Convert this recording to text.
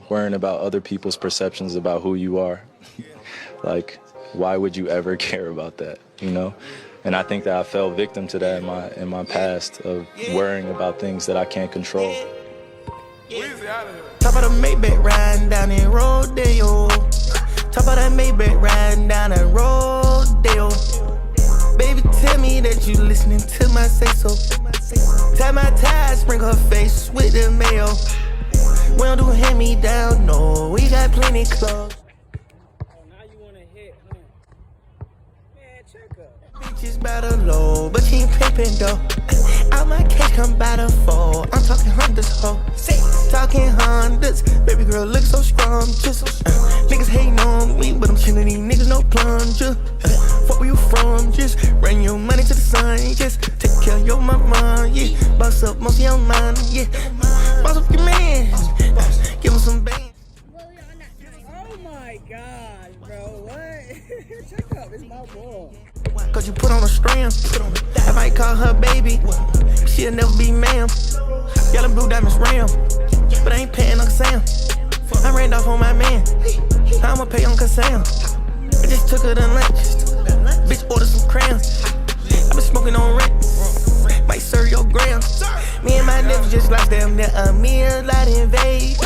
worrying about other people's perceptions about who you are. Like, why would you ever care about that, you know? And I think that I fell victim to that in my past of worrying about things that I can't control. Top of the Maybach riding down in Rodeo. Top of that Maybach riding down in Rodeo. Baby, tell me that you listening to my say-so. Tie my tie, sprinkle her face with the mayo. We don't do hand-me-down, no, we got plenty clothes. Bitches by the low, but she ain't pimpin' though. Out my case, come by the four. I'm talking Hondas, ho. Talking Hondas, baby girl look so scrumptious. Niggas hating on me, but I'm chillin' these niggas no plunger. Fuck where you from? Just bring your money to the sun. Just take care of your mama, yeah. Boss up most of your money, yeah. Boss up your man, give him some bands. Oh my God, bro, what? Check out, it's my ball. Cause you put on a string. I might call her baby. She'll never be ma'am. Yellow blue diamonds ram. But I ain't paying Uncle Sam. I ran off on my man. I'ma pay Uncle Sam. I just took her to lunch. Bitch ordered some crayons. I been smoking on rent. Might serve your gram. Me and my niggas just lost damn near a meal out in Vegas.